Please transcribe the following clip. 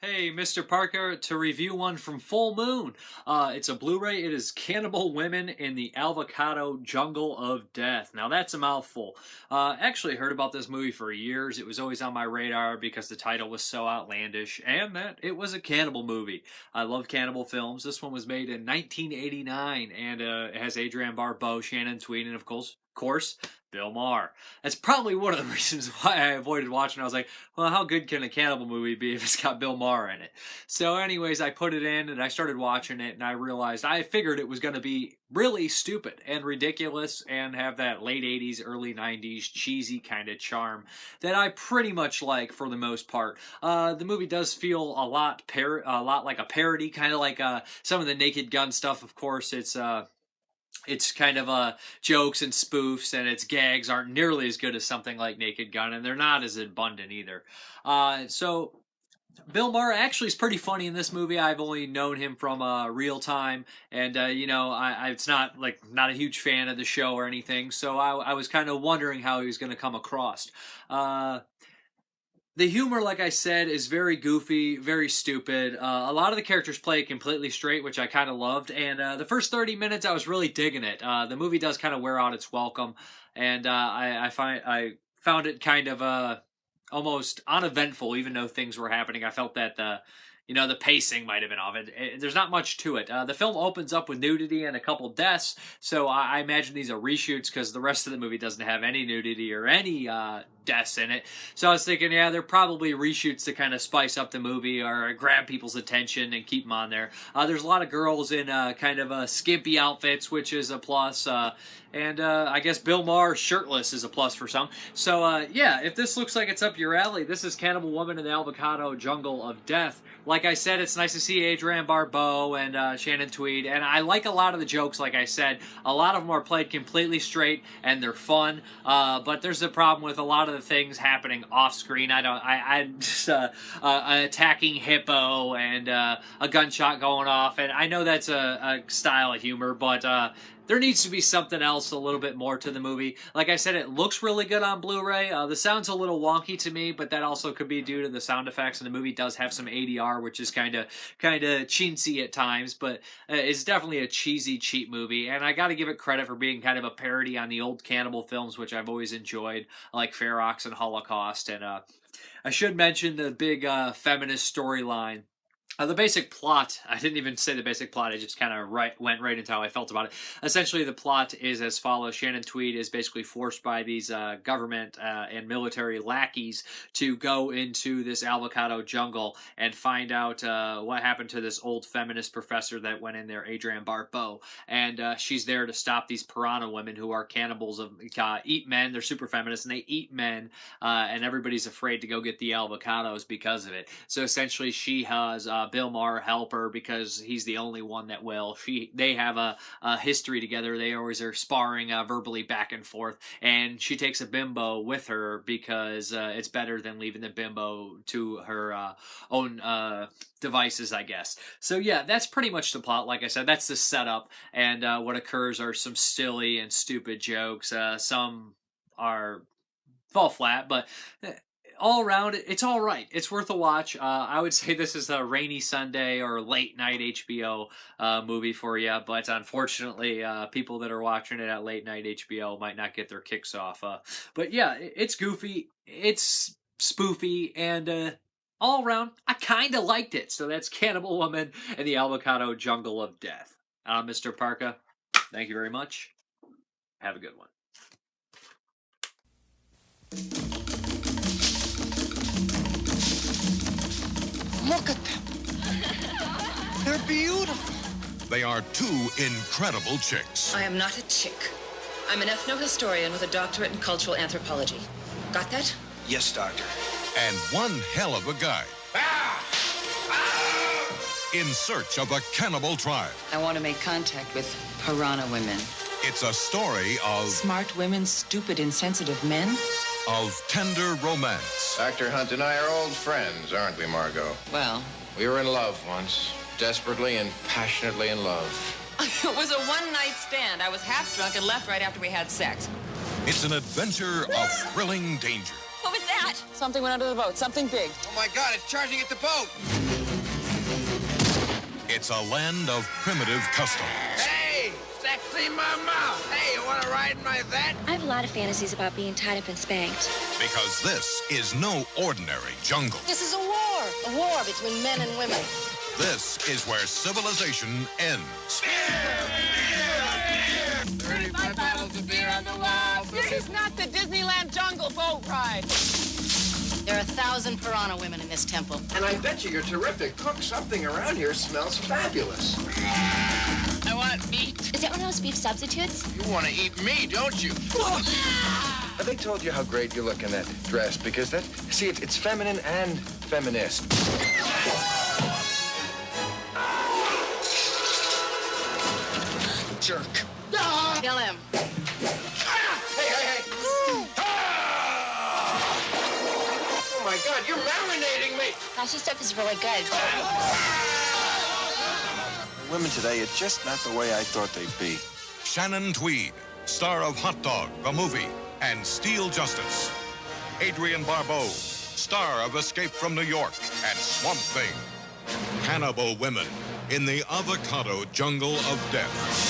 Hey, Mrparka, to review one from Full Moon. It's a Blu-ray. It is Cannibal Women in the Avocado Jungle of Death. Now that's a mouthful. Actually heard about this movie for years. It was always on my radar because the title was so outlandish and that it was a cannibal movie. I love cannibal films. This one was made in 1989 and it has Adrienne Barbeau, Shannon Tweed, and of course, Bill Maher. That's probably one of the reasons why I avoided watching. I was like, well, how good can a cannibal movie be if it's got Bill Maher in it? So anyways, I put it in and I started watching it and I realized I figured it was going to be really stupid and ridiculous and have that late 80s, early 90s cheesy kind of charm that I pretty much like for the most part. The movie does feel a lot like a parody, kind of like some of the Naked Gun stuff. Of course, it's kind of jokes and spoofs, and its gags aren't nearly as good as something like Naked Gun, and they're not as abundant either. So Bill Maher actually is pretty funny in this movie. I've only known him from Real Time, and it's not a huge fan of the show or anything. So I was kind of wondering how he was going to come across. The humor, like I said, is very goofy, very stupid. A lot of the characters play it completely straight, which I kind of loved. And the first 30 minutes, I was really digging it. The movie does kind of wear out its welcome, and I found it kind of almost uneventful, even though things were happening. I felt that the pacing might have been off. There's not much to it. The film opens up with nudity and a couple deaths, so I imagine these are reshoots because the rest of the movie doesn't have any nudity or any deaths in it. So I was thinking, yeah, they're probably reshoots to kind of spice up the movie or grab people's attention and keep them on there. There's a lot of girls in kind of skimpy outfits, which is a plus. And I guess Bill Maher shirtless is a plus for some. So yeah, if this looks like it's up your alley, this is Cannibal Woman in the Avocado Jungle of Death. Like I said, it's nice to see Adrienne Barbeau and Shannon Tweed, and I like a lot of the jokes. Like I said, a lot of them are played completely straight and they're fun. But there's a problem with a lot of the things happening off screen. I'm just an attacking hippo and a gunshot going off, and I know that's a style of humor, but there needs to be something else, a little bit more to the movie. Like I said, it looks really good on Blu-ray. The sound's a little wonky to me, but that also could be due to the sound effects. And the movie does have some ADR, which is kind of chintzy at times, but it's definitely a cheesy, cheap movie. And I got to give it credit for being kind of a parody on the old cannibal films, which I've always enjoyed, like Ferox and Holocaust. And I should mention the big feminist storyline. The basic plot, I didn't even say the basic plot, I just kind of went right into how I felt about it. Essentially, the plot is as follows. Shannon Tweed is basically forced by these government and military lackeys to go into this avocado jungle and find out what happened to this old feminist professor that went in there, Adrienne Barbeau. And she's there to stop these Piranha Women who are cannibals of eat men. They're super feminists, and they eat men, and everybody's afraid to go get the avocados because of it. So essentially, she has Bill Maher help her because he's the only one that will. They have a history together. They always are sparring verbally back and forth, and she takes a bimbo with her because it's better than leaving the bimbo to her own devices, I guess. So yeah, that's pretty much the plot. Like I said, that's the setup, and what occurs are some silly and stupid jokes. Some fall flat, but all around, it's all right. It's worth a watch. I would say this is a rainy Sunday or late night HBO movie for you, but unfortunately, people that are watching it at late night HBO might not get their kicks off. But yeah, it's goofy, it's spoofy, and all around, I kind of liked it. So that's Cannibal Woman and the Avocado Jungle of Death. Mrparka, thank you very much. Have a good one. Look at them. They're beautiful. They are two incredible chicks. I am not a chick. I'm an ethnohistorian with a doctorate in cultural anthropology. Got that? Yes, doctor. And one hell of a guy. In search of a cannibal tribe. I want to make contact with Piranha Women. It's a story of Smart women, stupid, insensitive men. Of tender romance. Dr. Hunt and I are old friends, aren't we, Margo? Well, We were in love once. Desperately and passionately in love. it was a one-night stand. I was half drunk and left right after we had sex. It's an adventure of thrilling danger. What was that? What? Something went under the boat. Something big. Oh my God, it's charging at the boat. It's a land of primitive customs. Hey, sexy mama. Hey, you want to ride in my vet? I have a lot of fantasies about being tied up and spanked. Because this is no ordinary jungle. This is a war between men and women. This is where civilization ends. 35 bottles of beer on the wall. This is not the Disneyland Jungle Boat Ride. There are 1,000 Piranha Women in this temple. And I bet you're a terrific cook. Something around here smells fabulous. I want meat. Is that one of those beef substitutes? You want to eat me, don't you? Have they told you how great you look in that dress? Because that, see, it's feminine and feminist. Jerk. Kill him. Hey. Oh my God, you're marinating me. Flashy stuff is really good. Women today are just not the way I thought they'd be. Shannon Tweed, star of Hot Dog, the movie, and Steel Justice. Adrienne Barbeau, star of Escape from New York and Swamp Thing. Cannibal Women in the Avocado Jungle of Death.